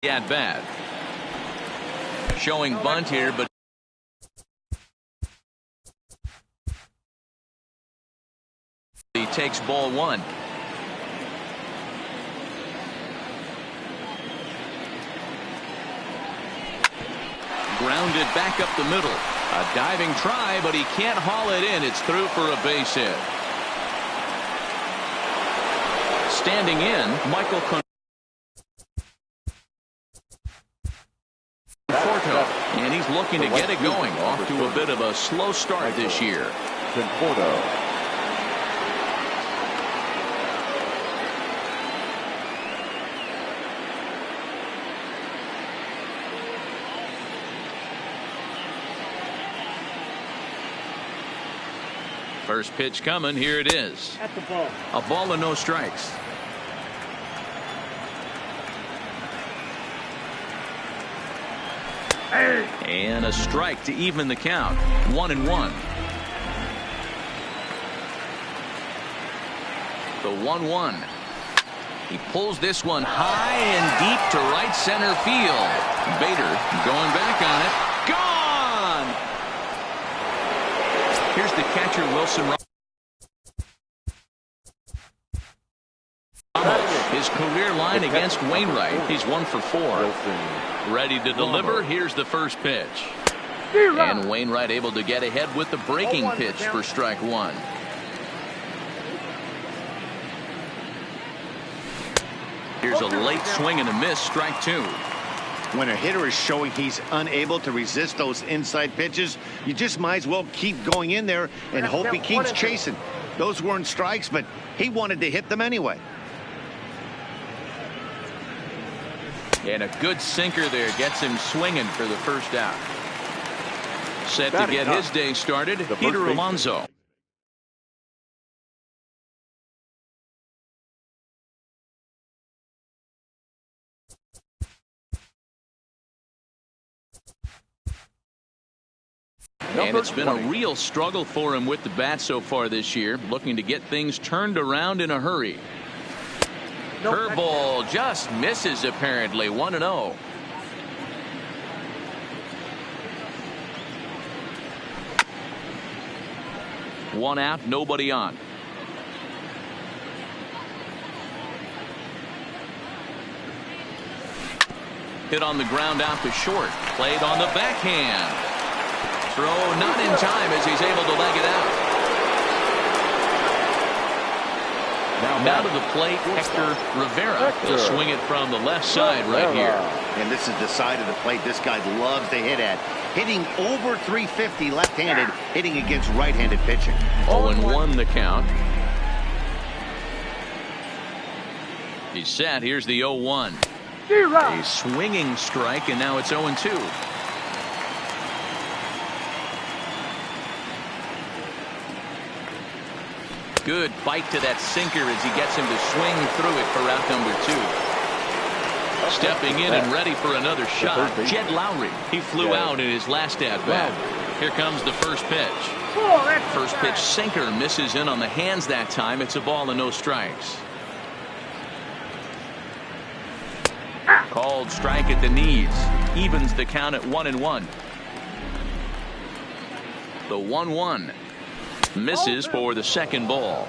at bat. Showing bunt here, but he takes ball one. Grounded back up the middle. A diving try, but he can't haul it in. It's through for a base hit. Standing in, Michael Conforto, and he's looking to get it going. Off to a bit of a slow start this year. Conforto. First pitch coming. Here it is. At the ball. A ball and no strikes. And a strike to even the count. 1-1. The 1-1. He pulls this one high and deep to right center field. Bader going back on it. Gone! Here's the catcher, Wilson Ramos. His career line against Wainwright. He's 1 for 4. Ready to deliver. Here's the first pitch. And Wainwright able to get ahead with the breaking pitch for strike one. Here's a late swing and a miss. Strike two. When a hitter is showing he's unable to resist those inside pitches, you just might as well keep going in there and hope he keeps chasing. Those weren't strikes, but he wanted to hit them anyway. And a good sinker there gets him swinging for the first out. Set to get his day started, Peter Alonso. And it's been a real struggle for him with the bat so far this year, looking to get things turned around in a hurry. Curveball just misses apparently. 1-0. One out, nobody on. Hit on the ground out to short. Played on the backhand. Throw not in time as he's able to leg it out. Now to the plate, Hector Rivera. He'll swing it from the left side right here. And this is the side of the plate this guy loves to hit at. Hitting over 350 left-handed, hitting against right-handed pitching. 0-1 the count. He's set. Here's the 0-1. A swinging strike, and now it's 0-2. Good bite to that sinker as he gets him to swing through it for out number 2. Stepping in and ready for another shot, Jed Lowry. He flew out in his last at-bat. Here comes the first pitch. First pitch sinker misses in on the hands that time. It's a ball and no strikes. Called strike at the knees. Evens the count at 1-1. The 1-1. Misses for the second ball.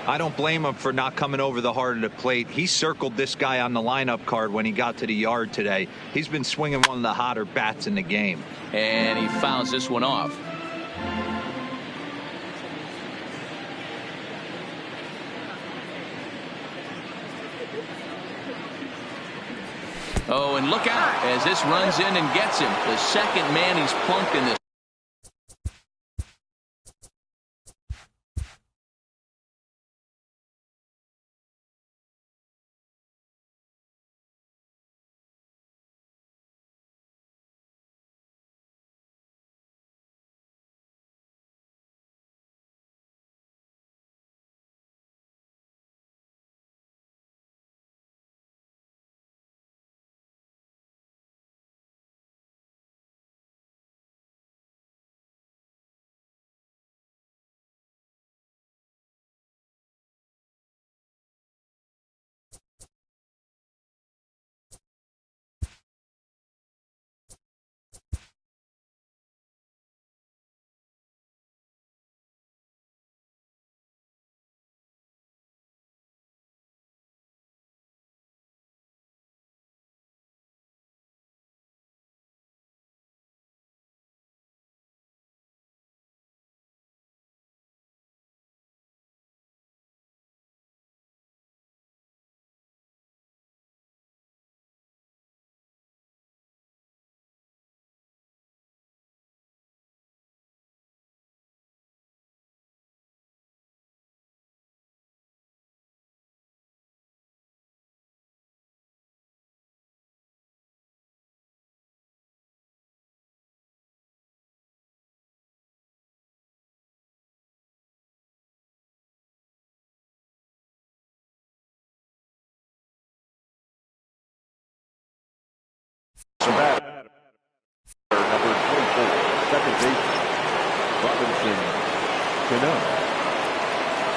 I don't blame him for not coming over the heart of the plate. He circled this guy on the lineup card when he got to the yard today. He's been swinging one of the hotter bats in the game. And he fouls this one off. Oh, and look out as this runs in and gets him. The second man he's plunked in this.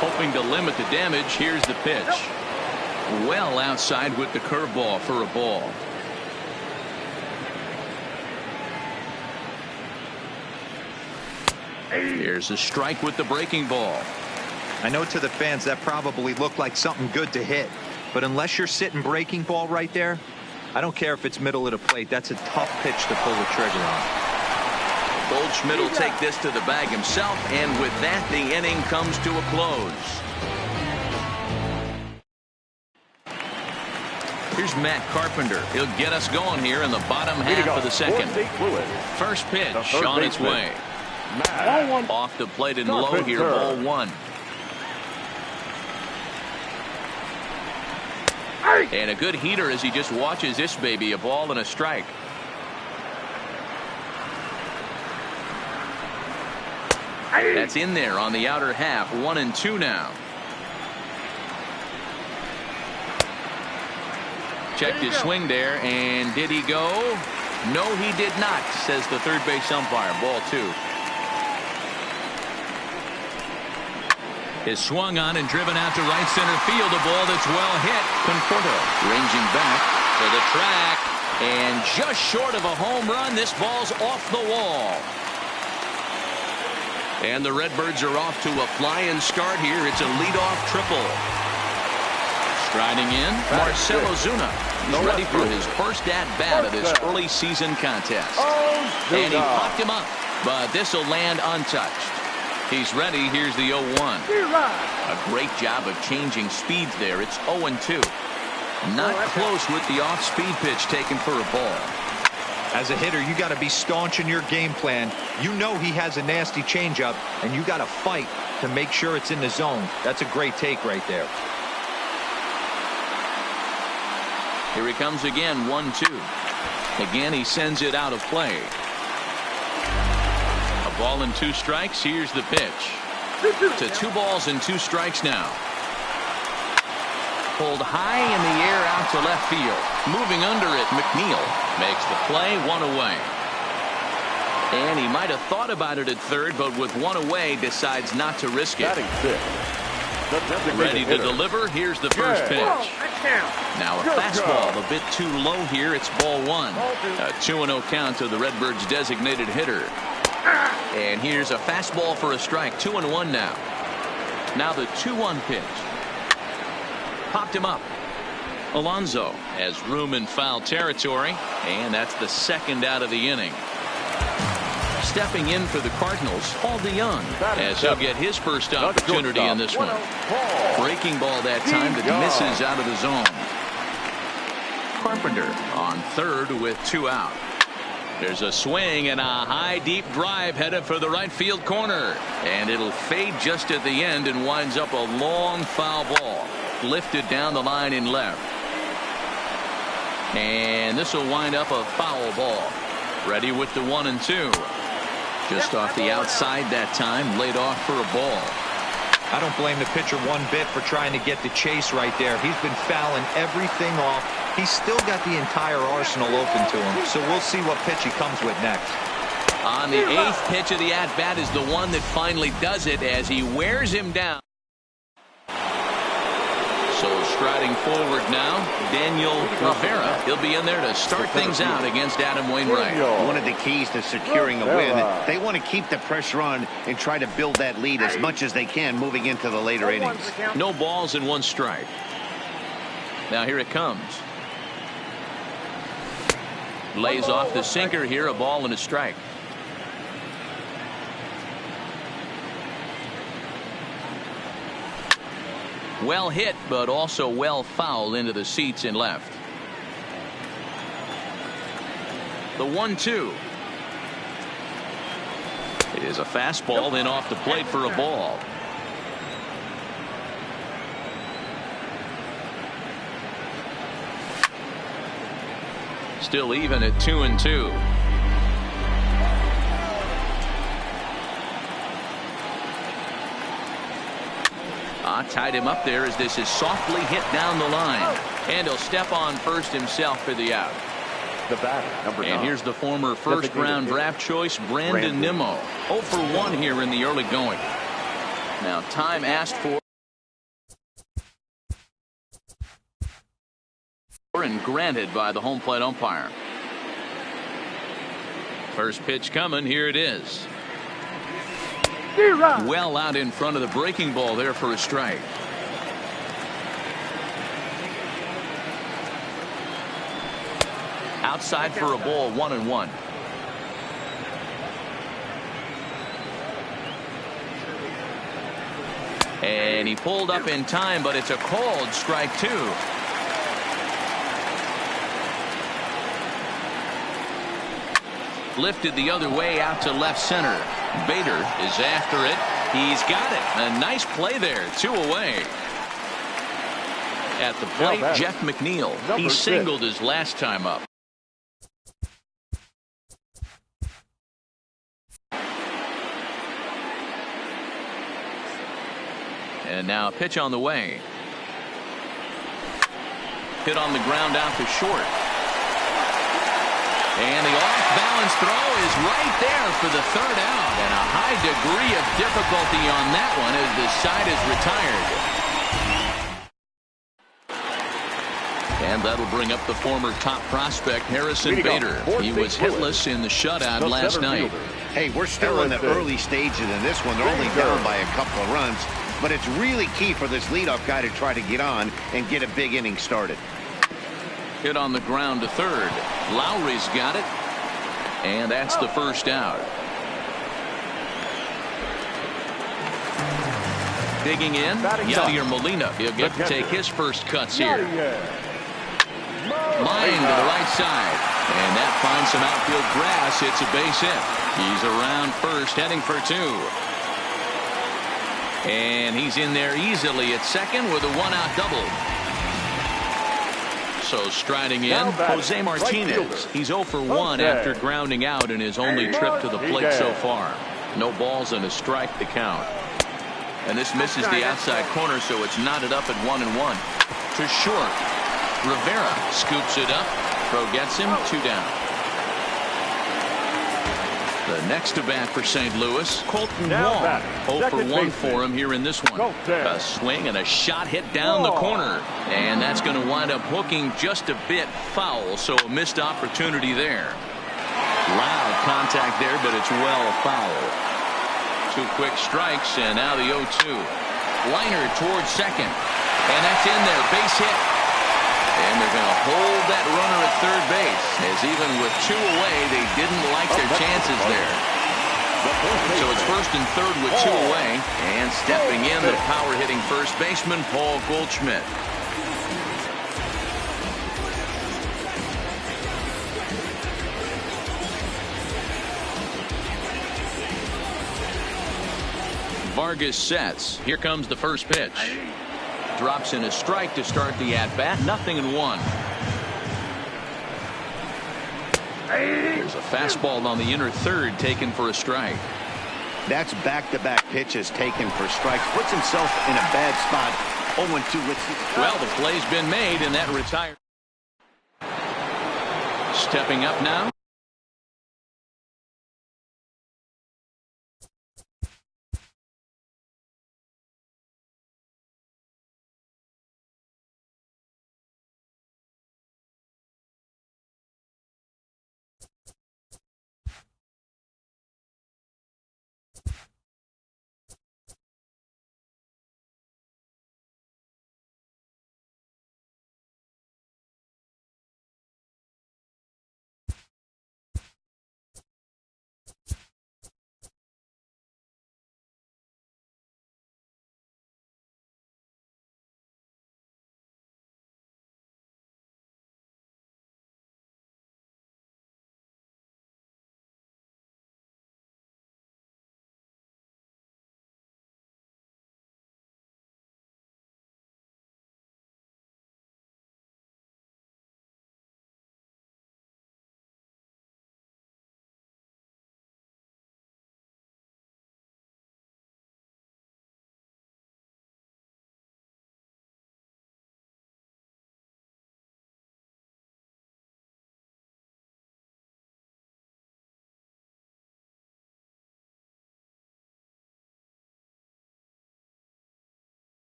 Hoping to limit the damage. Here's the pitch. Well outside with the curveball for a ball. Here's a strike with the breaking ball. I know to the fans that probably looked like something good to hit, but unless you're sitting breaking ball right there, I don't care if it's middle of the plate. That's a tough pitch to pull the trigger on. Goldschmidt will take this to the bag himself, and with that, the inning comes to a close. Here's Matt Carpenter. He'll get us going here in the bottom half of the second. First pitch on its way. Off the plate and low here, ball one. And a good heater as he just watches this baby, a ball and a strike. That's in there on the outer half. 1-2 now. Checked his swing there, and did he go? No, he did not, says the third base umpire. Ball two. Is swung on and driven out to right center field. A ball that's well hit. Conforto ranging back to the track, and just short of a home run. This ball's off the wall. And the Redbirds are off to a flying start here. It's a leadoff triple. Striding in, Marcell Ozuna. He's ready for his first at-bat of this early season contest. And he popped him up, but this will land untouched. He's ready. Here's the 0-1. A great job of changing speeds there. It's 0-2. Not close with the off-speed pitch taken for a ball. As a hitter, you got to be staunch in your game plan. You know he has a nasty changeup, and you got to fight to make sure it's in the zone. That's a great take right there. Here he comes again, 1-2. Again, he sends it out of play. A ball and 2 strikes. Here's the pitch. To 2 balls and 2 strikes now. Pulled high in the air out to left field. Moving under it, McNeil makes the play, 1 away. And he might have thought about it at third, but with 1 away, decides not to risk it. Ready to deliver. Here's the first pitch. Now a fastball a bit too low here. It's ball 1. A 2-0 count to the Redbirds' designated hitter. And here's a fastball for a strike. 2-1 now. Now the 2-1 pitch. Popped him up. Alonso has room in foul territory, and that's the second out of the inning. Stepping in for the Cardinals, Paul DeYoung, as he'll get his first opportunity in this one. Breaking ball that time that misses out of the zone. Carpenter on third with 2 out. There's a swing and a high deep drive headed for the right field corner, and it'll fade just at the end and winds up a long foul ball lifted down the line in left. And this will wind up a foul ball. Ready with the 1-2. Just off the outside that time, laid off for a ball. I don't blame the pitcher one bit for trying to get the chase right there. He's been fouling everything off. He's still got the entire arsenal open to him, so we'll see what pitch he comes with next. On the 8th pitch of the at-bat is the one that finally does it as he wears him down. So striding forward now, Daniel Rivera. He'll be in there to start things out against Adam Wainwright. One of the keys to securing a win. They want to keep the pressure on and try to build that lead as much as they can moving into the later innings. No balls and 1 strike. Now here it comes. Lays off the sinker here, a ball and a strike. Well hit, but also well fouled into the seats in left. The 1-2. It is a fastball in off the plate for a ball. Still even at 2-2. Tied him up there as this is softly hit down the line. And he'll step on first himself for the out. The batter, number 9. And here's the former first-round draft choice, Brandon Nimmo. 0 for 1 here in the early going. Now time asked for and granted by the home plate umpire. First pitch coming. Here it is. Well out in front of the breaking ball there for a strike. Outside for a ball, 1-1. And he pulled up in time, but it's a called strike 2. Lifted the other way out to left center. Bader is after it. He's got it. A nice play there. 2 away. At the plate, Jeff McNeil. He singled his last time up. And now a pitch on the way. Hit on the ground out to short. And the off-balance throw is right there for the 3rd out. And a high degree of difficulty on that one as the side is retired. And that'll bring up the former top prospect, Harrison Bader. He was hitless in the shutout last night. Hey, we're still in the early stages of this one. They're only down by a couple of runs. But it's really key for this leadoff guy to try to get on and get a big inning started. Hit on the ground to 3rd. Lowry's got it. And that's the 1st out. Digging in, Yadier Molina. He'll get to take his first cuts here. Line to the right side. And that finds some outfield grass. It's a base hit. He's around first, heading for 2. And he's in there easily at second with a 1-out double. So striding in, Jose Martinez. He's 0 for 1 after grounding out in his only trip to the plate so far. No balls and a strike to count. And this misses the outside corner, so it's knotted up at 1-1. To short. Rivera scoops it up. Throw gets him. 2 down. The next to bat for St. Louis, Colton Wong. 0 for 1 for him here in this one. A swing and a shot hit down the corner. And that's going to wind up hooking just a bit foul, so a missed opportunity there. Loud contact there, but it's well foul. 2 quick strikes, and now the 0-2. Liner towards second. And that's in there. Base hit. And they're going to hold that runner at 3rd base, as even with 2 away, they didn't like their chances there. So it's 1st and 3rd with 2 away. And stepping in, the power-hitting first baseman, Paul Goldschmidt. Vargas sets. Here comes the first pitch. Drops in a strike to start the at-bat. 0-1. There's a fastball on the inner 3rd taken for a strike. That's back-to-back pitches taken for strikes. Puts himself in a bad spot. 0-2 with. Well, the play's been made, and that retired. Stepping up now.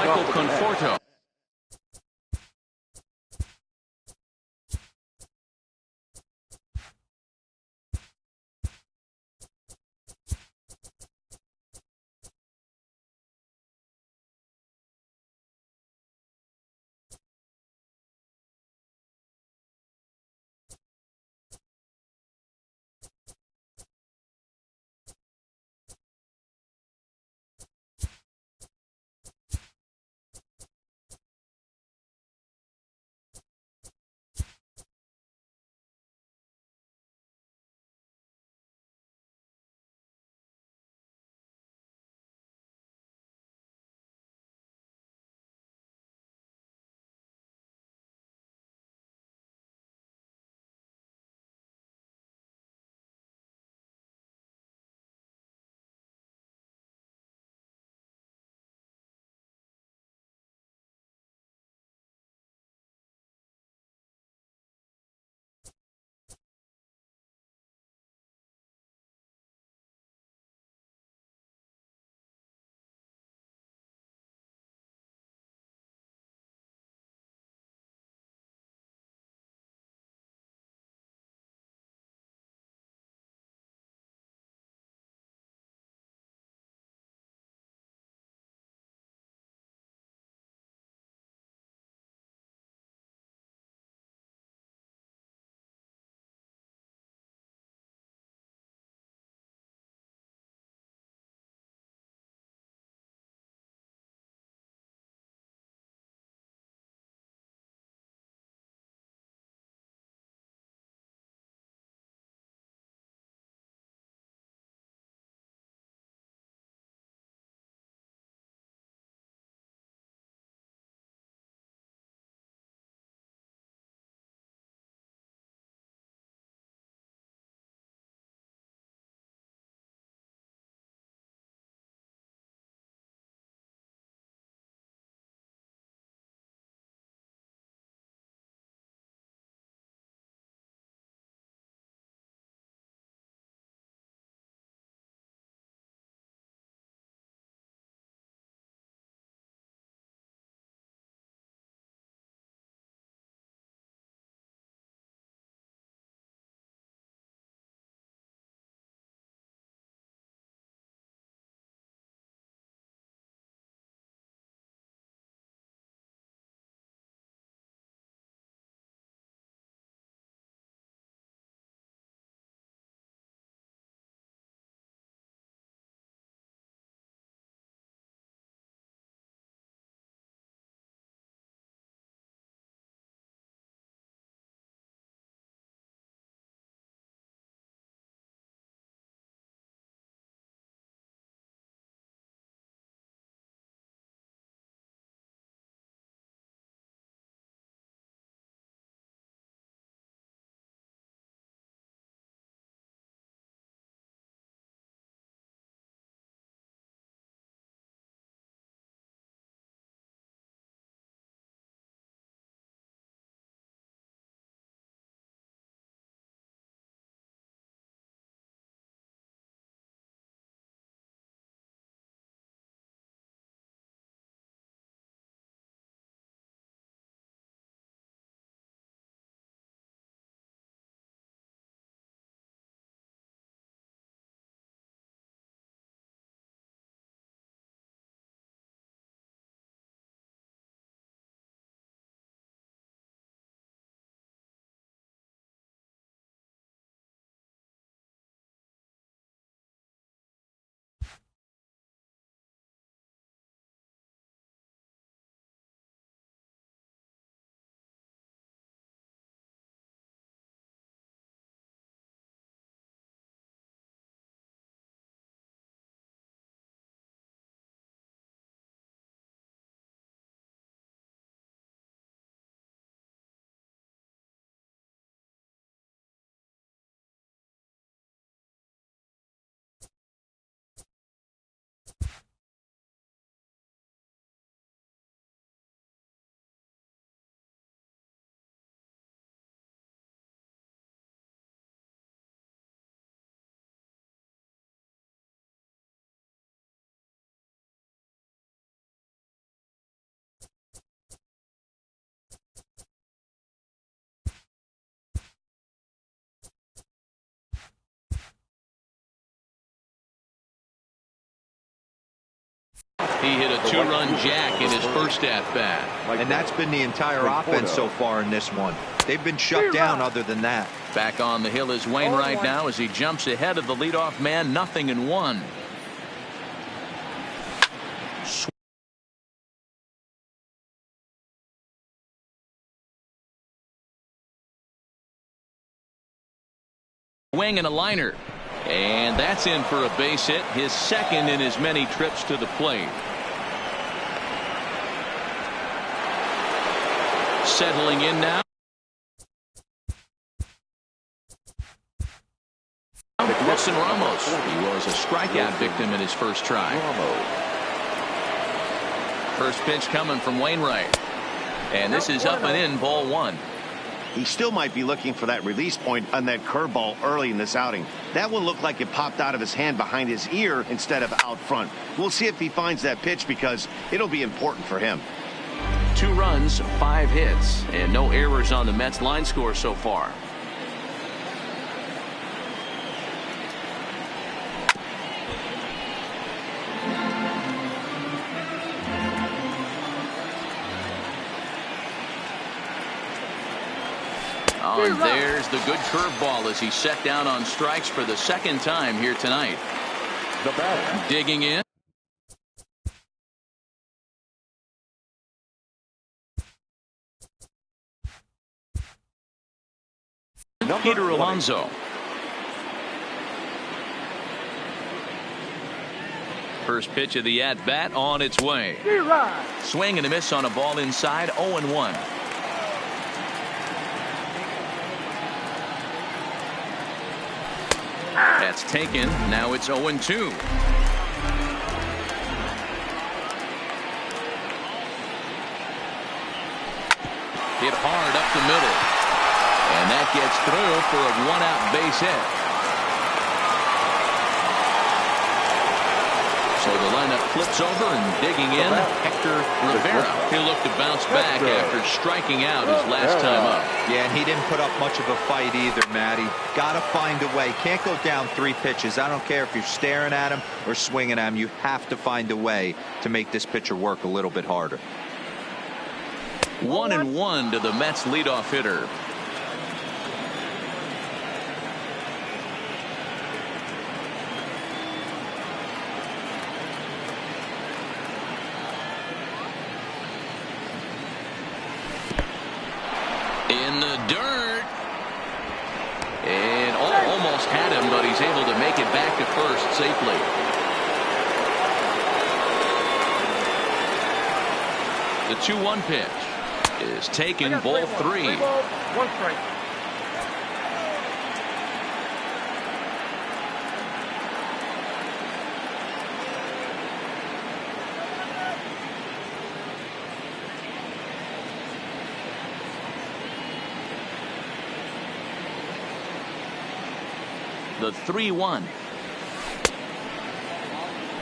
Michael Conforto. He hit a two-run jack in his first at-bat. And that's been the entire offense so far in this one. They've been shut down other than that. Back on the hill is Wainwright now as he jumps ahead of the leadoff man, 0-1. Swing and a liner. And that's in for a base hit, his second in as many trips to the plate. Settling in now. Wilson Ramos. He was a strikeout victim in his first try. First pitch coming from Wainwright. And this is up and in, ball one. He still might be looking for that release point on that curveball early in this outing. That one looked like it popped out of his hand behind his ear instead of out front. We'll see if he finds that pitch because it'll be important for him. 2 runs, 5 hits, and no errors on the Mets line score so far. Oh, and there's the good curveball as he's set down on strikes for the second time here tonight. The batter. Digging in. Peter Alonso. First pitch of the at-bat on its way. Swing and a miss on a ball inside, 0-1. That's taken. Now it's 0-2. Hit hard up the middle. And that gets through for a 1-out base hit. So the lineup flips over and digging in, Hector Rivera. He'll look to bounce back after striking out his last time up. Yeah, and he didn't put up much of a fight either, Matty. Got to find a way. Can't go down 3 pitches. I don't care if you're staring at him or swinging at him. You have to find a way to make this pitcher work a little bit harder. 1-1 to the Mets leadoff hitter. In the dirt. And almost had him, but he's able to make it back to first safely. The 2-1 pitch is taken, ball 3. 1 strike. The 3-1.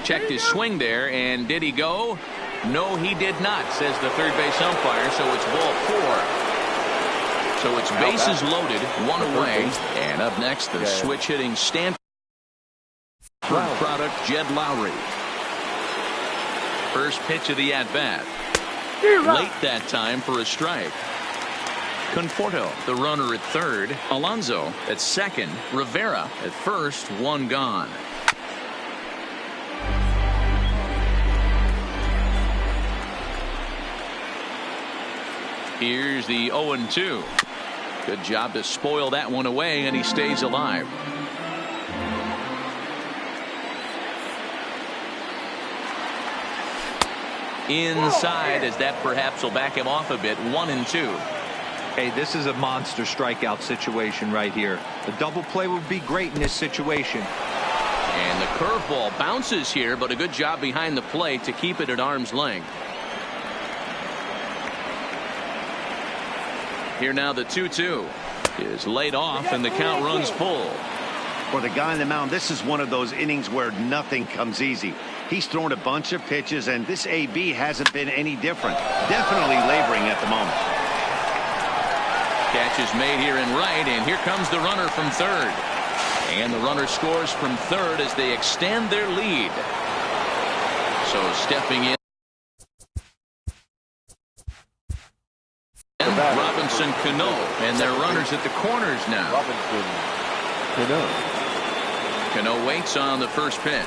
Checked his swing there, and did he go? No, he did not, says the third base umpire, so it's ball 4. So it's bases loaded, 1 away, and up next the switch hitting Stanford product Jed Lowry. First pitch of the at-bat. Late that time for a strike. Conforto, the runner at third. Alonso at second. Rivera at first. 1 gone. Here's the 0-2. Good job to spoil that one away, and he stays alive. Inside, as that perhaps will back him off a bit. 1-2. Hey, this is a monster strikeout situation right here. The double play would be great in this situation. And the curveball bounces here, but a good job behind the plate to keep it at arm's length. Here now the 2-2 is laid off, and the count runs full. For the guy on the mound, this is one of those innings where nothing comes easy. He's thrown a bunch of pitches, and this AB hasn't been any different. Definitely laboring at the moment. Catch is made here in right, and here comes the runner from third. And the runner scores from third as they extend their lead. So stepping in. Robinson Cano, and they're runners at the corners now. Robinson Cano. Cano waits on the first pitch.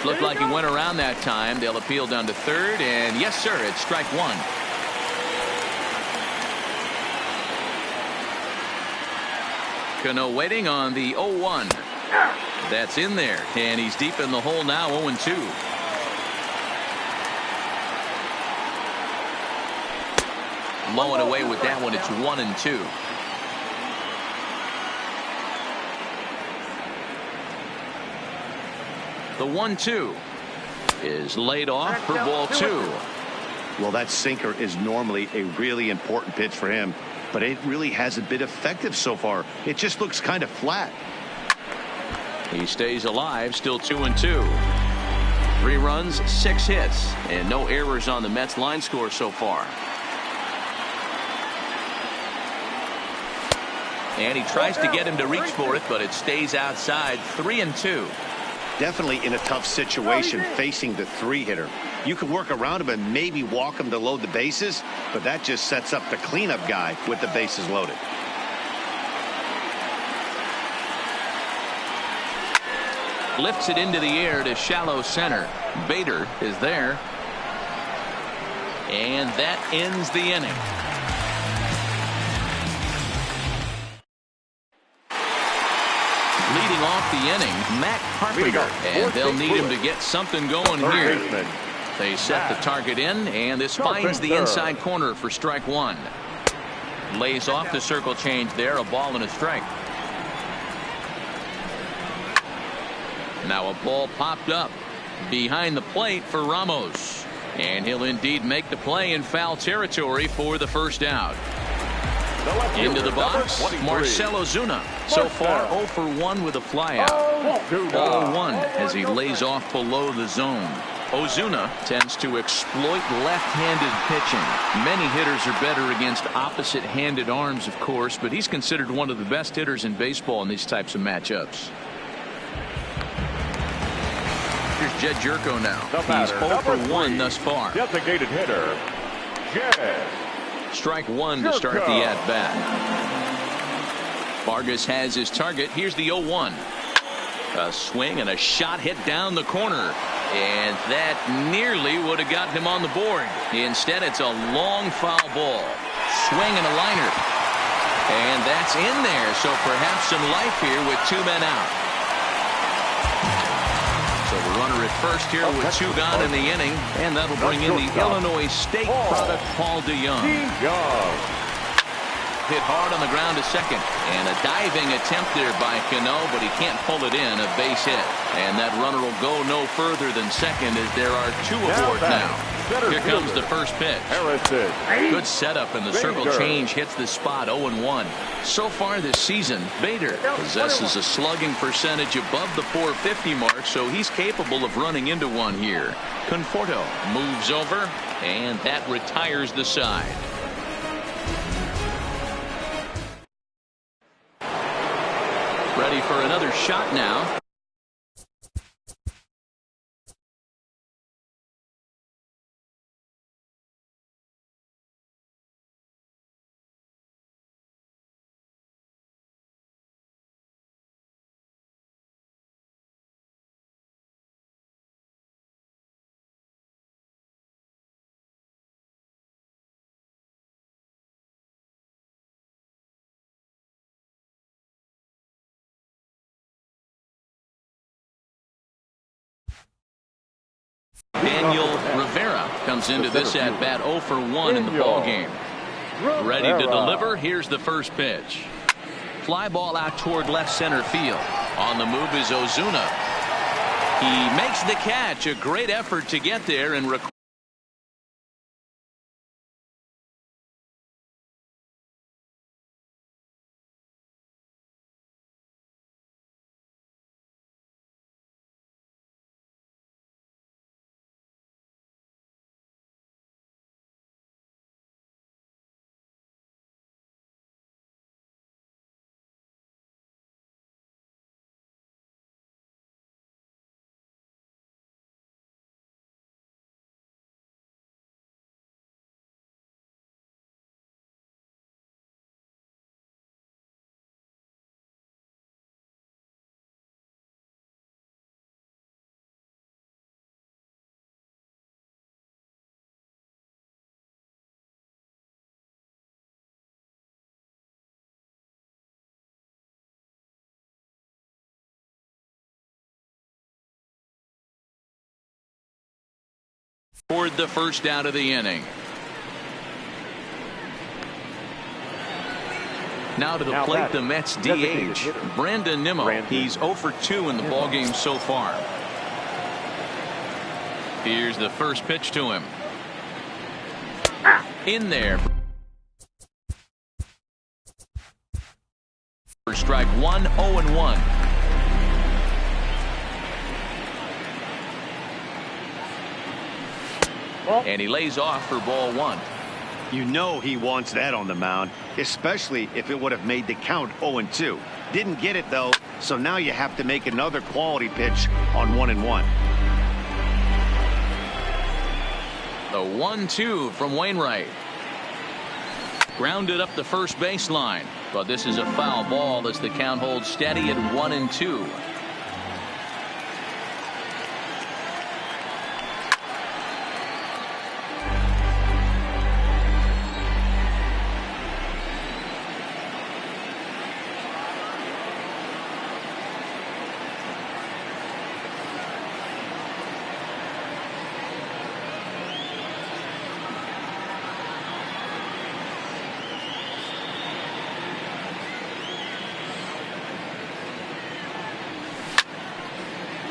Looked like he went around that time. They'll appeal down to third, and yes, sir, it's strike one. Cano waiting on the 0-1. That's in there, and he's deep in the hole now, 0-2. Low and away with that one. It's 1-2. The 1-2 is laid off for ball 2. Well, that sinker is normally a really important pitch for him, but it really hasn't been effective so far. It just looks kind of flat. He stays alive, still 2-2. 3 runs, 6 hits, and no errors on the Mets line score so far. And he tries to get him to reach for it, but it stays outside. 3-2. Definitely in a tough situation facing the 3-hitter. You can work around him and maybe walk him to load the bases, but that just sets up the cleanup guy with the bases loaded. Lifts it into the air to shallow center. Bader is there. And that ends the inning. Leading off the inning, Matt Carpenter, and they'll need him to get something going here. They set the target in, and this finds the inside corner for strike one. Lays off the circle change there, a ball and a strike. Now a ball popped up behind the plate for Ramos, and he'll indeed make the play in foul territory for the first out. Into the box, Marcell Ozuna. So far, 0 for 1 with a flyout. 0-1 as he lays off below the zone. Ozuna tends to exploit left-handed pitching. Many hitters are better against opposite-handed arms, of course, but he's considered one of the best hitters in baseball in these types of matchups. Here's Jed Jerko now. He's 0 for 1 thus far. Designated hitter, Jed. Strike one to start the at-bat. Vargas has his target. Here's the 0-1. A swing and a shot hit down the corner. And that nearly would have gotten him on the board. Instead, it's a long foul ball. Swing and a liner. And that's in there. So perhaps some life here with 2 men out. So the runner at first here with 2 gone in the inning, and that'll bring in the Illinois State product, Paul DeYoung. Hit hard on the ground to second, and a diving attempt there by Cano, but he can't pull it in. A base hit, and that runner will go no further than second as there are 2 aboard now. Here comes the first pitch. Good setup, and the circle change hits the spot. 0-1. So far this season, Bader possesses a slugging percentage above the .450 mark, so he's capable of running into one here. Conforto moves over, and that retires the side. Ready for another shot now. Daniel Rivera comes into this at bat 0 for 1 in the ball game. Ready to deliver. Here's the first pitch. Fly ball out toward left center field. On the move is Ozuna. He makes the catch. A great effort to get there and Scored the first out of the inning. Now to the plate, the Mets DH, Brandon Nimmo. He's 0 for 2 in the ballgame so far. Here's the first pitch to him. In there for strike one, 0-1. And he lays off for ball one. You know he wants that on the mound, especially if it would have made the count 0-2. Didn't get it, though, so now you have to make another quality pitch on 1-1. The 1-2 from Wainwright. Grounded up the first baseline, but this is a foul ball as the count holds steady at 1-2.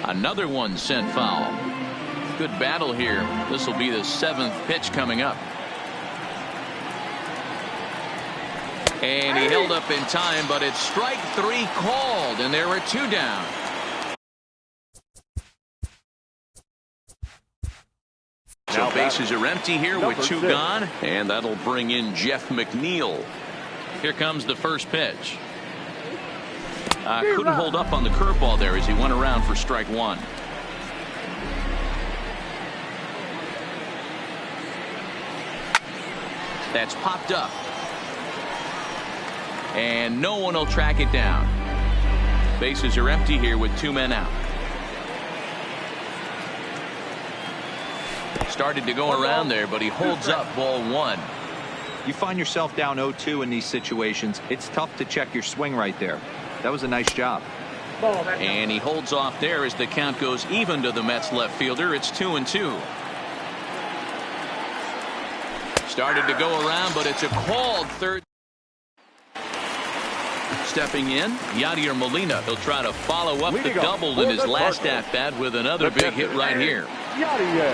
Another one sent foul. Good battle here. This will be the 7th pitch coming up. And he held up in time, but it's strike 3 called, and there are 2 down. So bases are empty here with 2 gone, and that'll bring in Jeff McNeil. Here comes the first pitch. Couldn't hold up on the curveball there as he went around for strike 1. That's popped up. And no one will track it down. Bases are empty here with 2 men out. Started to go around there, but he holds up ball 1. You find yourself down 0-2 in these situations. It's tough to check your swing right there. That was a nice job. And he holds off there as the count goes even to the Mets left fielder. It's 2-2. Started to go around, but it's a called third. Stepping in, Yadier Molina. He'll try to follow up the double in his last at-bat with another big hit right here.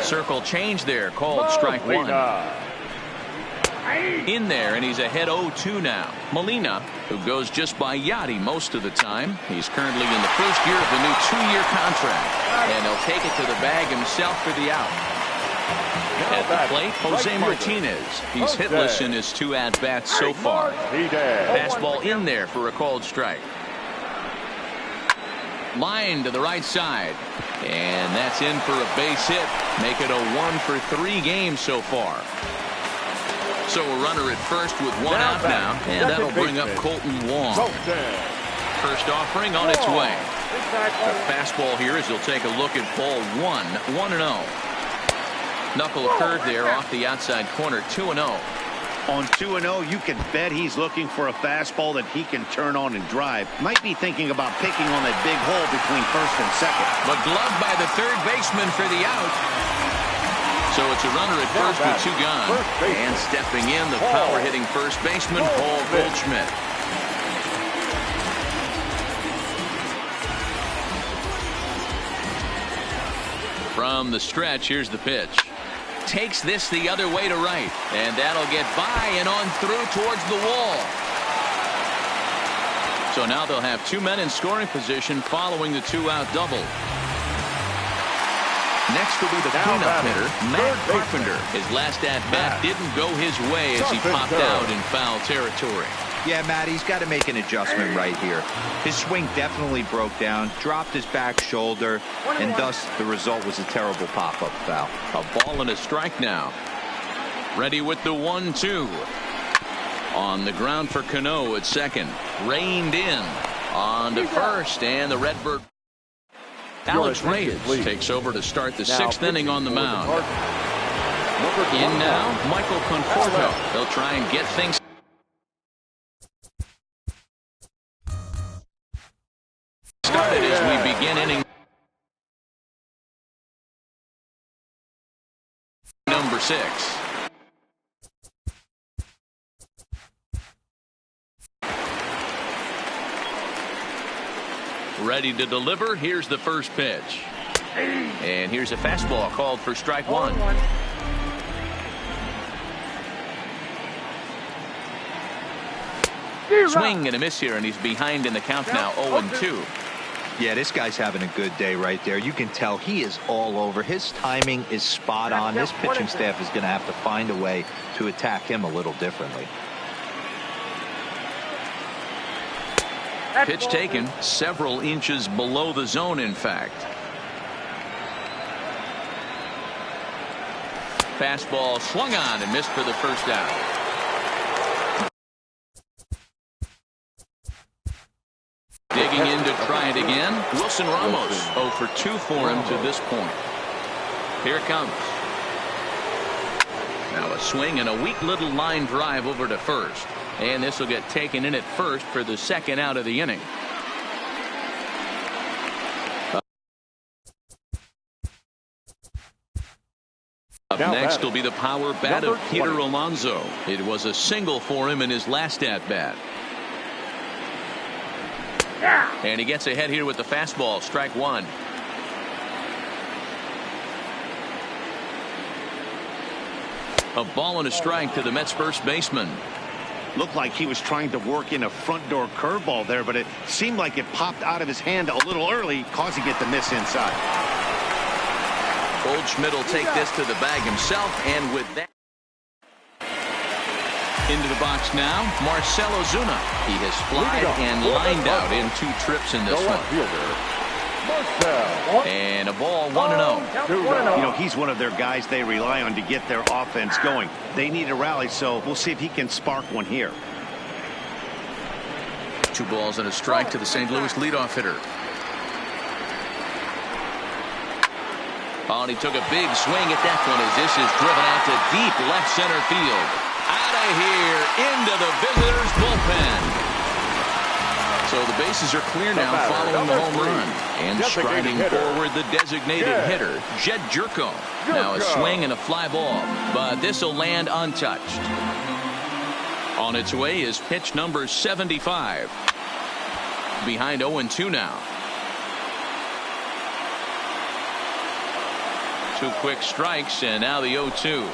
Circle change there, called strike 1. In there, and he's ahead 0-2 now. Molina, who goes just by Yachty most of the time. He's currently in the first year of the new 2-year contract, and he'll take it to the bag himself for the out. At the plate, Jose Martinez. He's hitless in his 2 at-bats so far. Fastball in there for a called strike. Line to the right side, and that's in for a base hit. Make it a 1-for-3 game so far. So a runner at first with 1 out now, and that'll bring up Colton Wong. First offering on its way. The fastball here as he'll take a look at ball 1, 1-0. Knuckle curve there off the outside corner, 2-0. On 2-0, you can bet he's looking for a fastball that he can turn on and drive. Might be thinking about picking on that big hole between first and second. But gloved by the third baseman for the out. So it's a runner at first with 2 gone. And stepping in, the power-hitting first baseman, Paul Goldschmidt. From the stretch, here's the pitch. Takes this the other way to right. And that'll get by and on through towards the wall. So now they'll have 2 men in scoring position following the 2-out double. Next will be the cleanup hitter, Matt Carpenter. His last at-bat didn't go his way as he popped out in foul territory. Yeah, Matt, he's got to make an adjustment right here. His swing definitely broke down, dropped his back shoulder, and thus the result was a terrible pop-up foul. A ball and a strike now. Ready with the 1-2. On the ground for Cano at second. Reined in. On to first, and the Redbird. Alex Reyes takes over to start the 6th inning on the mound. In now, Michael Conforto. They'll try and get things started as we begin inning. 6. Ready to deliver. Here's the first pitch. And here's a fastball called for strike 1. Swing and a miss here, and he's behind in the count now, 0-2. Yeah, this guy's having a good day right there. You can tell he is all over. His timing is spot on. This pitching staff is going to have to find a way to attack him a little differently. Pitch taken several inches below the zone, in fact. Fastball swung on and missed for the first out. Digging in to try it again. Wilson Ramos 0 for 2 for him to this point. Here it comes. Now a swing and a weak little line drive over to first. And this will get taken in at first for the second out of the inning. Up next will be the power bat of Peter Alonso. It was a single for him in his last at-bat. And he gets ahead here with the fastball, strike 1. A ball and a strike to the Mets first baseman. Looked like he was trying to work in a front door curveball there, but it seemed like it popped out of his hand a little early, causing it to miss inside. Goldschmidt will take this to the bag himself, and with that, into the box now, Marcell Ozuna. He has flied and lined out in 2 trips in this one. And a ball 1-0. You know, he's one of their guys they rely on to get their offense going. They need a rally, so we'll see if he can spark one here. 2 balls and a strike to the St. Louis leadoff hitter. Oh, and he took a big swing at that one as this is driven out to deep left center field. Out of here into the visitors' bullpen. So the bases are clear now following the home run. And striding forward the designated hitter, Jed Jerko. Now a swing and a fly ball, but this will land untouched. On its way is pitch number 75. Behind 0-2 now. 2 quick strikes, and now the 0-2.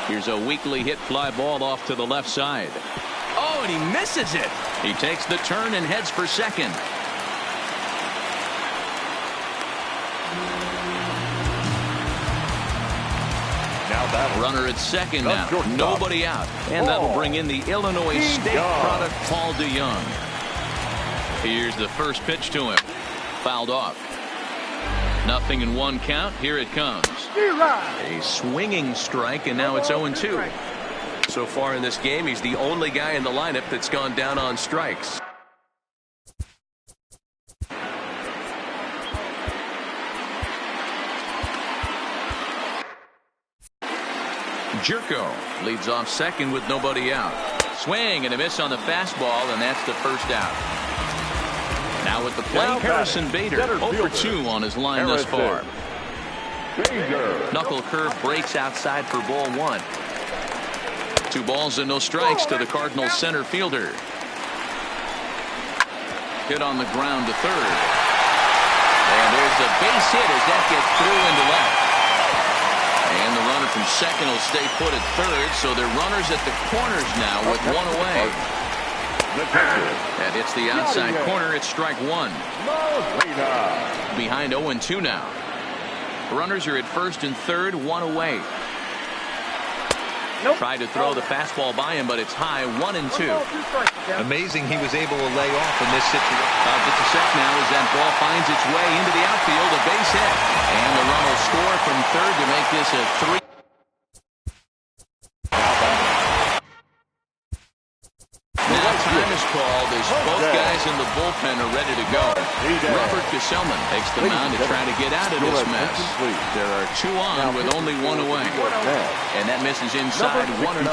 Here's a weakly hit fly ball off to the left side. Oh, and he misses it. He takes the turn and heads for second. Now that runner at second now. Nobody out. And that'll bring in the Illinois State product, Paul DeYoung. Here's the first pitch to him. Fouled off. 0-1 count. Here it comes. A swinging strike, and now it's 0-2. So far in this game, he's the only guy in the lineup that's gone down on strikes. Jerko leads off second with nobody out. Swing and a miss on the fastball, and that's the first out. Now with the plate, Harrison Bader, 0 for 2 on his line thus far. Knuckle curve breaks outside for ball 1. 2 balls and no strikes to the Cardinals center fielder. Hit on the ground to third. And there's a base hit as that gets through into left. And the runner from second will stay put at third, so they're runners at the corners now with 1 away. That hits the outside corner. It's strike 1. Behind 0-2 now. Runners are at first and third, 1 away. Tried to throw the fastball by him, but it's high, 1-2. Amazing he was able to lay off in this situation. Just a sec now as that ball finds its way into the outfield, a base hit. And the run will score from third to make this a 3. Now time is called as both guys in the bullpen are ready to go. Robert Gesellman takes the mound to try to get out of this mess. There are 2 on with only 1 away. And that misses inside, 1-0.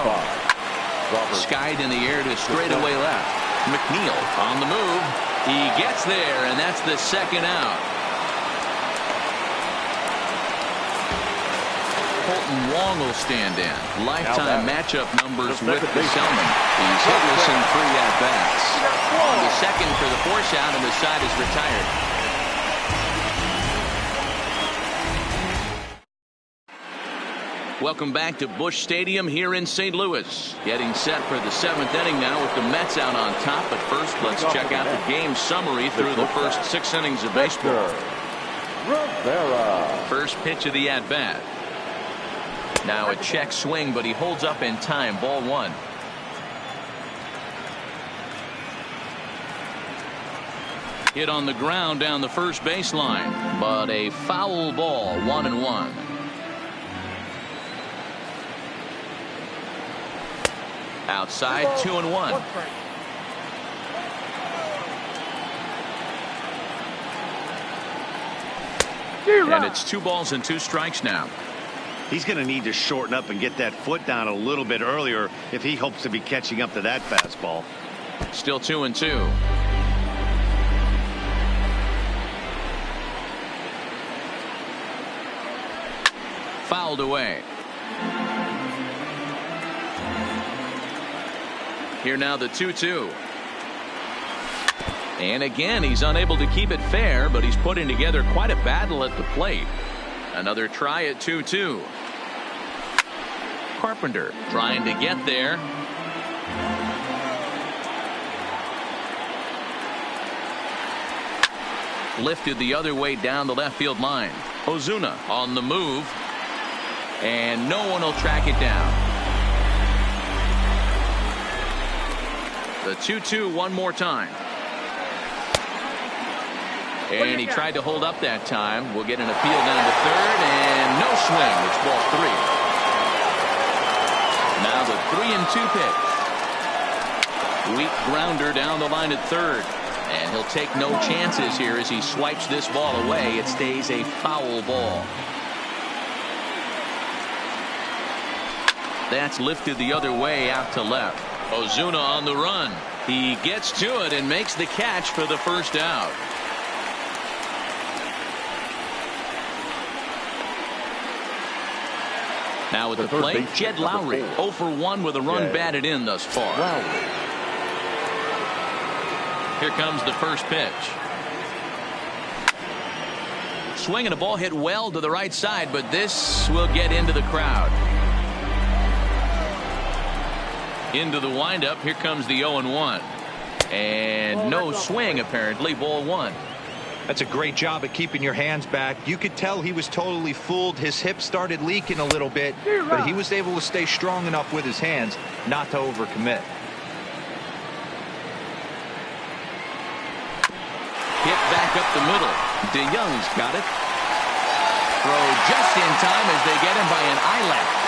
Skied in the air to straightaway left. McNeil on the move. He gets there, and that's the second out. Colton Wong will stand in. Lifetime matchup numbers with the Selman. He's hitless in 3 at-bats. On the second for the force out, and the side is retired. Welcome back to Busch Stadium here in St. Louis. Getting set for the 7th inning now with the Mets out on top. But first, let's check out the game summary through the first 6 innings of baseball. First pitch of the at-bat. Now a check swing, but he holds up in time. Ball 1. Hit on the ground down the first baseline, but a foul ball. 1-1. Outside, 2-1. And it's 2 balls and 2 strikes now. He's going to need to shorten up and get that foot down a little bit earlier if he hopes to be catching up to that fastball. Still 2-2. Fouled away. Here now the 2-2. And again, he's unable to keep it fair, but he's putting together quite a battle at the plate. Another try at 2-2. Carpenter trying to get there. Lifted the other way down the left field line. Ozuna on the move. And no one will track it down. The 2-2 one more time. And he tried to hold up that time. We'll get an appeal down to third, and no swing. It's ball 3. Now the 3-2 pitch. Weak grounder down the line at third. And he'll take no chances here as he swipes this ball away. It stays a foul ball. That's lifted the other way out to left. Ozuna on the run. He gets to it and makes the catch for the first out. Now with the plate, Jed Lowry, 0 for 1 with a run batted in thus far. Here comes the first pitch. Swing and a ball hit well to the right side, but this will get into the crowd. Into the windup. Here comes the 0-1. And no swing, apparently. Ball 1. That's a great job at keeping your hands back. You could tell he was totally fooled. His hip started leaking a little bit, but he was able to stay strong enough with his hands not to overcommit. Hit back up the middle. DeYoung's got it. Throw just in time as they get him by an eyelash.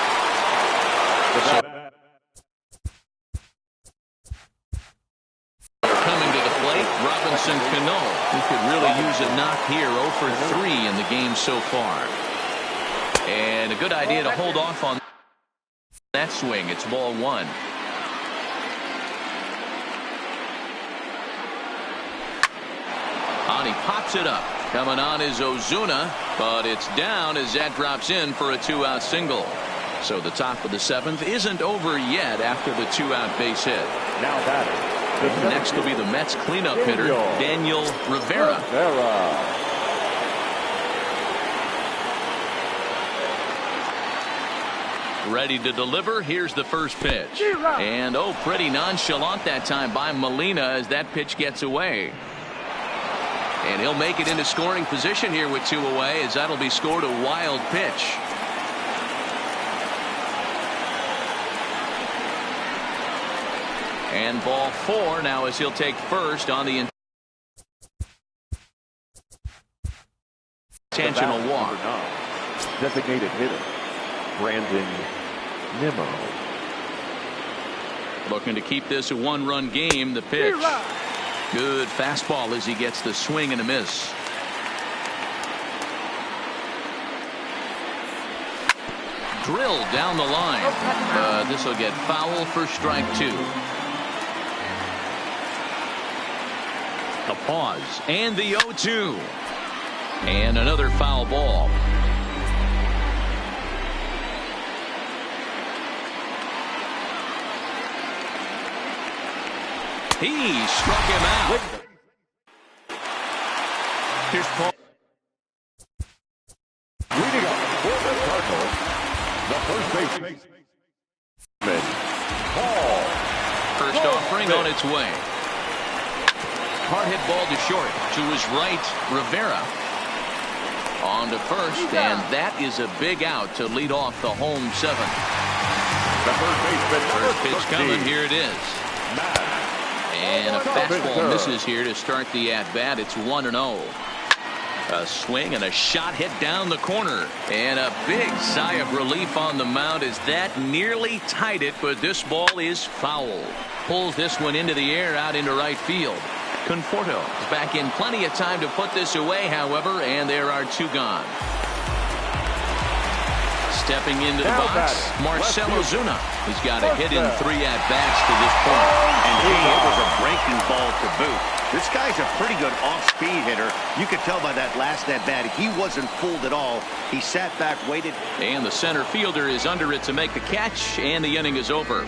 Coming to the plate, Robinson Cano, who could really use a knock here. 0 for 3 in the game so far. And a good idea to hold off on that swing. It's ball 1. And he pops it up. Coming on is Ozuna, but it's down as that drops in for a 2-out single. So the top of the 7th isn't over yet after the 2-out base hit. Now batting. Next will be the Mets cleanup hitter, Daniel Rivera. Ready to deliver. Here's the first pitch. And pretty nonchalant that time by Molina as that pitch gets away. And he'll make it into scoring position here with 2 away, as that'll be scored a wild pitch. And ball 4 now as he'll take first on the intentional walk. Designated hitter, Brandon Nimmo. Looking to keep this a 1-run game. The pitch. Good fastball as he gets the swing and a miss. Drilled down the line. This will get foul for strike 2. A pause. And the 0-2. And another foul ball. He struck him out. Here's Paul. Leading up for the Cardinals, the first baseman, Paul. First offering on its way. Hard hit ball to short. To his right, Rivera. On to first, and that is a big out to lead off the home seventh. The first baseman, First pitch coming. Here it is. And a fastball misses here to start the at-bat. It's 1-0. A swing and a shot hit down the corner. And a big sigh of relief on the mound as that nearly tied it, but this ball is foul. Pulls this one into the air out into right field. Conforto is back in plenty of time to put this away, however, and there are two gone. Stepping into the box, Marcell Ozuna. He's got a hit in 3 at-bats to this point. And it was a breaking ball to boot. This guy's a pretty good off-speed hitter. You could tell by that last at-bat he wasn't fooled at all. He sat back, waited. And the center fielder is under it to make the catch, and the inning is over.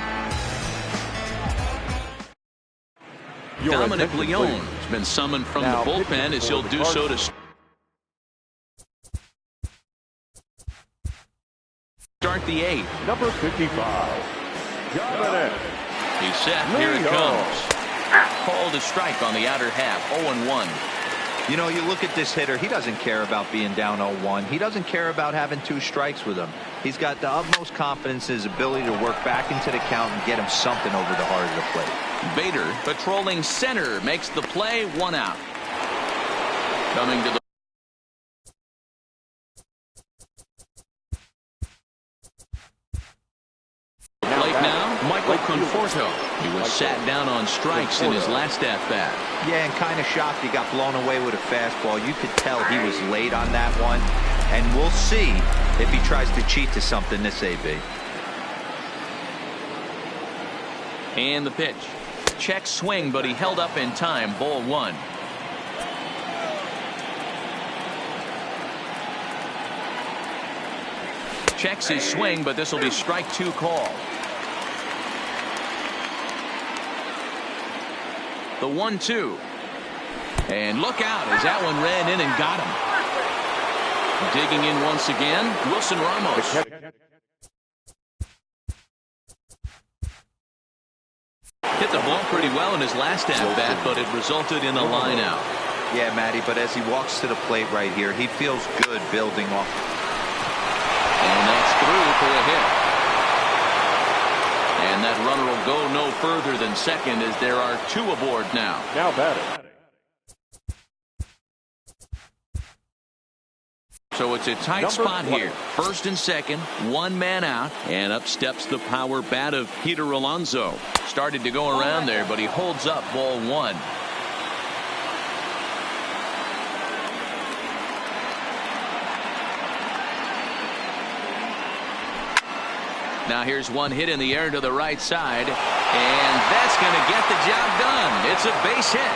Dominic Leone has been summoned from the bullpen as he'll do so to start the 8th. Number 55, Dominic. He's set. Here it comes. Called a strike on the outer half. 0-1. You know, you look at this hitter, he doesn't care about being down 0-1. He doesn't care about having 2 strikes with him. He's got the utmost confidence in his ability to work back into the count and get him something over the heart of the plate. Bader patrolling center makes the play. 1 out. Coming to the plate now, Michael Conforto. He was sat down on strikes in his last at-bat. Yeah, and kind of shocked he got blown away with a fastball. You could tell he was late on that one. And we'll see if he tries to cheat to something this AB. And the pitch. Check swing, but he held up in time. Ball 1. Checks his swing, but this will be strike 2 call. The 1-2. And look out as that one ran in and got him. Digging in once again, Wilson Ramos. Hit the ball pretty well in his last at-bat, but it resulted in a line out. Yeah, Matty, but as he walks to the plate right here, he feels good building off. And that's through for a hit. And that runner will go no further than second as there are 2 aboard now. Now batting. So it's a tight spot here. First and second, 1 man out, and up steps the power bat of Peter Alonso. Started to go around there, but he holds up. Ball 1. Now here's one hit in the air to the right side, and that's going to get the job done. It's a base hit.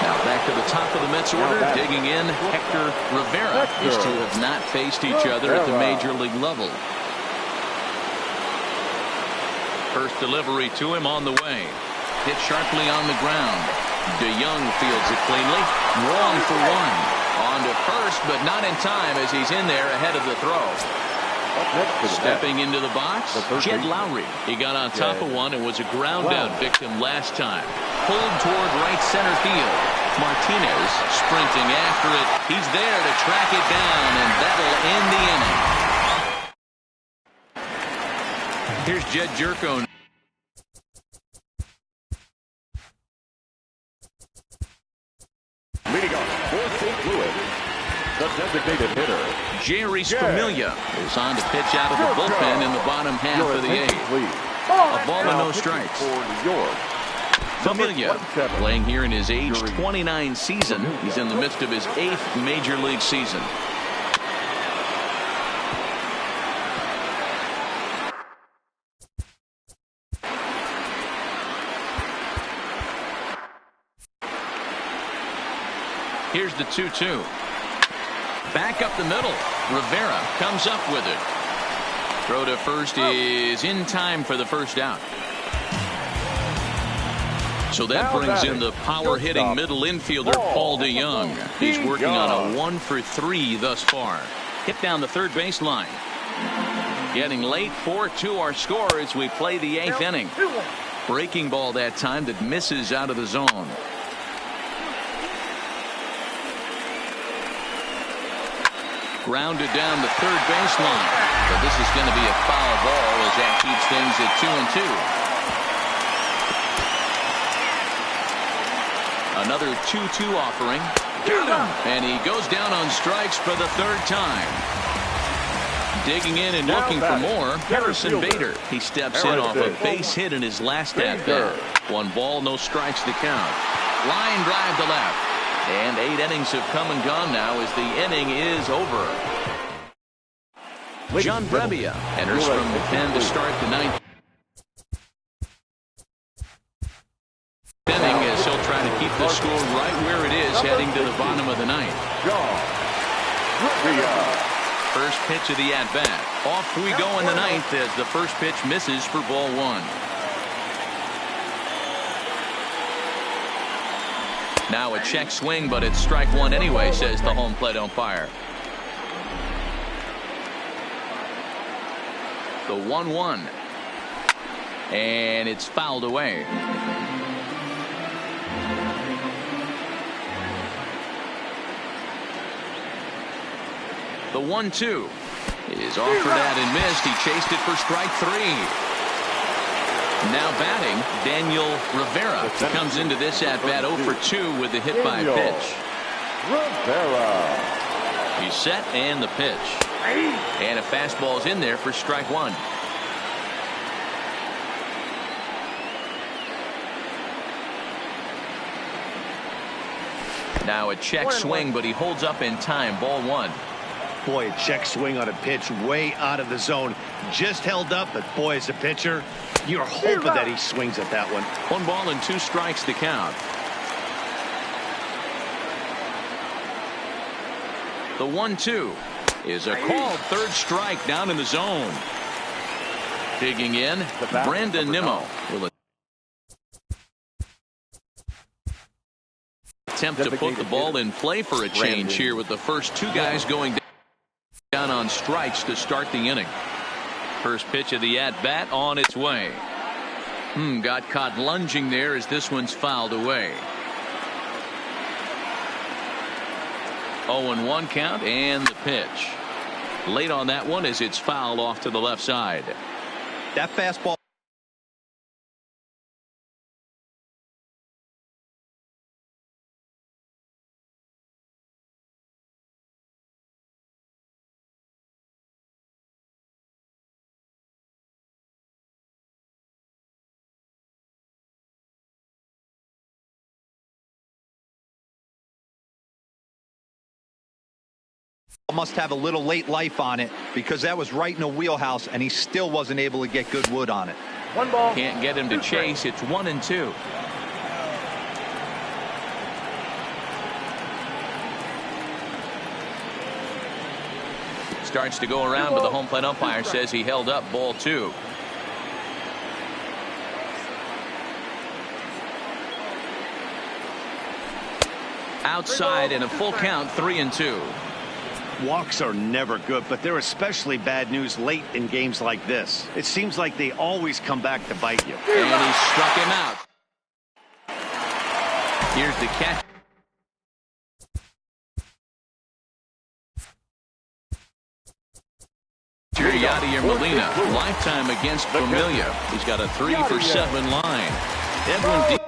Now back to the top of the Mets order, digging in Hector Rivera. These two have not faced each other at the major league level. First delivery to him on the way. Hit sharply on the ground. DeYoung fields it cleanly. Wrong for 1. On to first, but not in time as he's in there ahead of the throw. Stepping into the box, Jed Lowry. He got on top of one and was a ground out victim last time. Pulled toward right center field. Martinez sprinting after it. He's there to track it down, and that'll end the inning. Here's Jed Jerko. Leading off for St. Louis, the designated hitter, Jerry Familia is on to pitch out of the bullpen in the bottom half of the 8th. A ball and no strikes. For New York, Familia playing here in his age 29 season. He's in the midst of his 8th major league season. Here's the 2-2. Back up the middle. Rivera comes up with it. Throw to first is in time for the first out. So that brings in the power-hitting middle infielder, Paul DeYoung. He's working on a 1-for-3 thus far. Hit down the third baseline. Getting late, 4-2 our score as we play the 8th inning. Breaking ball that time that misses out of the zone. Grounded down the third baseline. But this is going to be a foul ball as that keeps things at 2-2. Another 2-2 offering. Got him. And he goes down on strikes for the third time. Digging in and looking for more, Harrison Bader. He steps in off a base hit in his last at-bat. 1 ball, no strikes to count. Line drive to left. And 8 innings have come and gone now as the inning is over. John Brebbia enters from the pen to start the 9th inning as he'll try to keep the score right where it is heading to the bottom of the 9th. First pitch of the at-bat. Off we go in the 9th as the first pitch misses for ball 1. Now a check swing, but it's strike 1 anyway, says the home plate umpire. The 1-1. And it's fouled away. The 1-2 is offered at and missed. He chased it for strike 3. Now batting, Daniel Rivera comes into this at-bat 0 for 2 with the hit by pitch. He's set and the pitch. And a fastball's in there for strike 1. Now a check swing, but he holds up in time. Ball 1. Boy, a check swing on a pitch way out of the zone. Just held up, but boy, as a pitcher, you're hoping that he swings at that one. 1 ball and 2 strikes to count. The 1-2 is a called third strike down in the zone. Digging in, Brandon Nimmo will attempt to put the ball in play for a change here with the first 2 guys going down on strikes to start the inning. First pitch of the at-bat on its way. Got caught lunging there as this one's fouled away. 0-1 count and the pitch. Late on that one as it's fouled off to the left side. That fastball. Must have a little late life on it because that was right in the wheelhouse and he still wasn't able to get good wood on it. 1 ball. Can't get him to chase. It's 1-2. Starts to go around, but the home plate umpire says he held up ball 2. Outside and a full count, 3-2. Walks are never good, but they're especially bad news late in games like this. It seems like they always come back to bite you. And he struck him out. Here's the catch. Yadier Molina, lifetime against Familia. He's got a 3-for-7 line. Edwin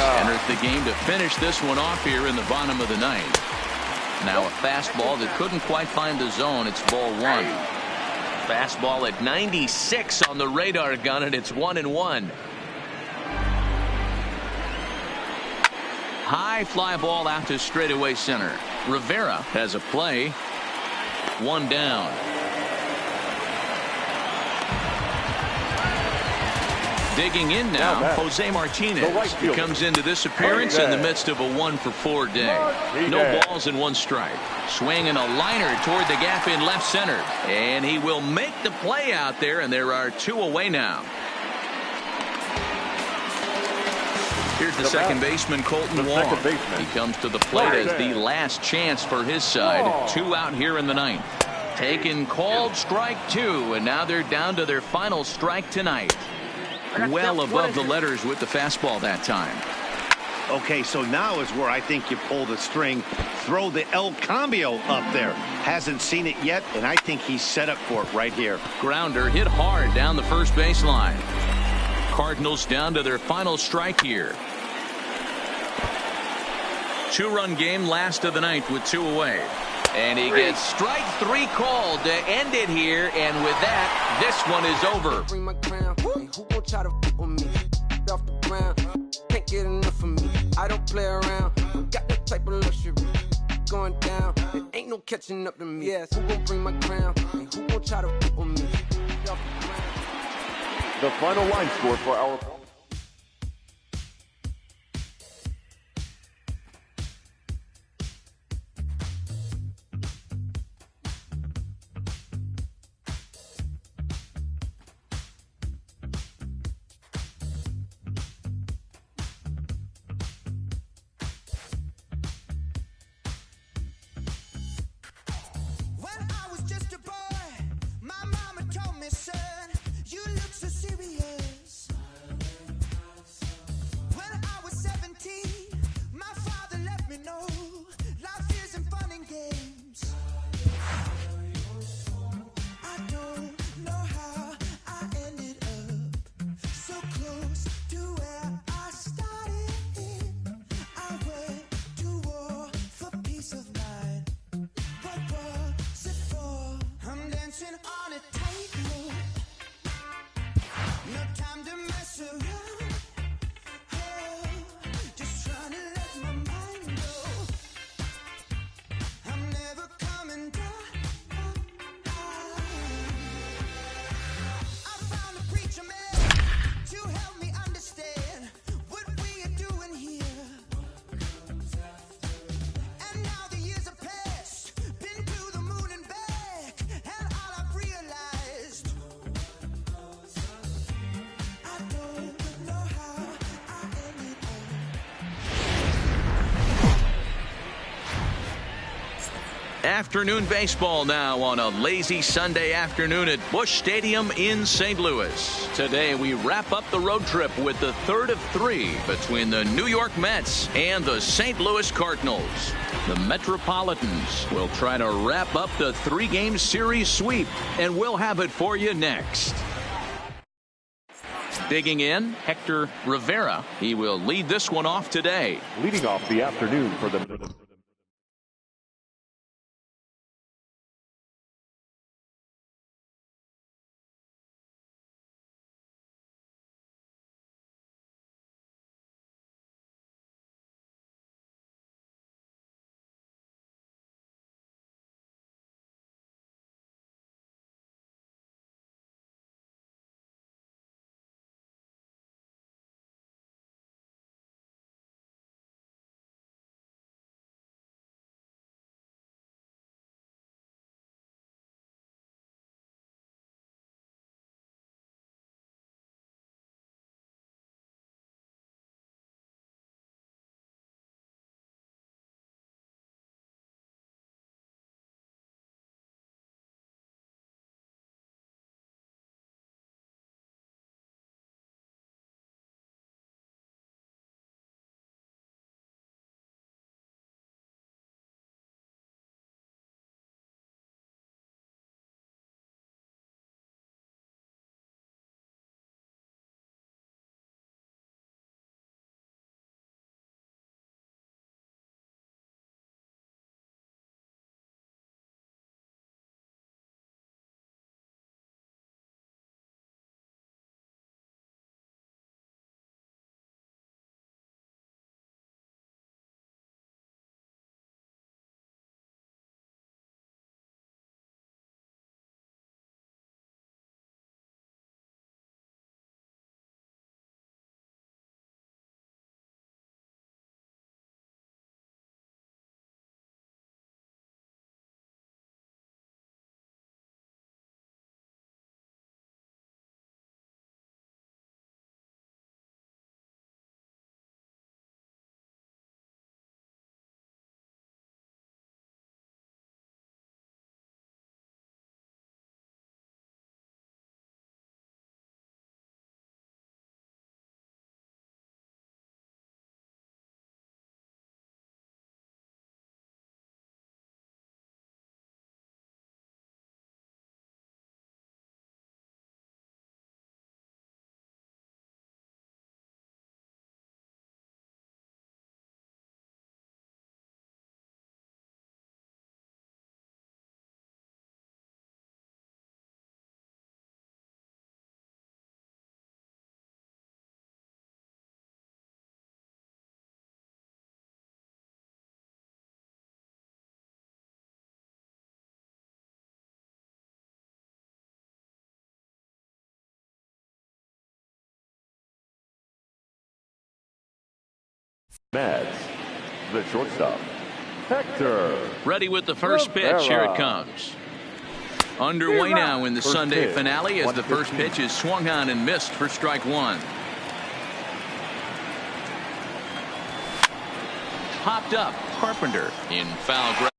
enters the game to finish this one off here in the bottom of the 9th. Now a fastball that couldn't quite find the zone. It's ball 1. Fastball at 96 on the radar gun, and it's 1-1. High fly ball out to straightaway center. Rivera has a play. 1 down. Digging in now, Jose Martinez. He comes into this appearance in the midst of a 1-for-4 day. No balls and 1 strike. Swinging a liner toward the gap in left center. And he will make the play out there, and there are 2 away now. Here's the second baseman, Colton Wong. He comes to the plate as the last chance for his side. 2 out here in the 9th. Taken, called, strike 2, and now they're down to their final strike tonight. Well above the letters with the fastball that time. Okay, so now is where I think you pull the string. Throw the El Cambio up there. Hasn't seen it yet, and I think he's set up for it right here. Grounder hit hard down the first baseline. Cardinals down to their final strike here. 2-run game, last of the 9th with 2 away. And he gets strike 3 called to end it here. And with that, this one is over. Bring my crown. Who gon' try to f with me? Off the ground. Can't get enough of me. I don't play around. Got that type of luxury. Going down. There ain't no catching up to me. Yes. Who gon' bring my crown? Who gon' try to f with me? The final line score for our Afternoon baseball now on a lazy Sunday afternoon at Busch Stadium in St. Louis. Today we wrap up the road trip with the 3rd of 3 between the New York Mets and the St. Louis Cardinals. The Metropolitans will try to wrap up the 3-game series sweep, and we'll have it for you next. Digging in, Hector Rivera. He will lead this one off today. leading off the afternoon for the Mets, the shortstop, Hector. Ready with the first pitch. Here it comes. Underway now in the Sunday finale as the first pitch is swung on and missed for strike one. Popped up. Carpenter in foul ground.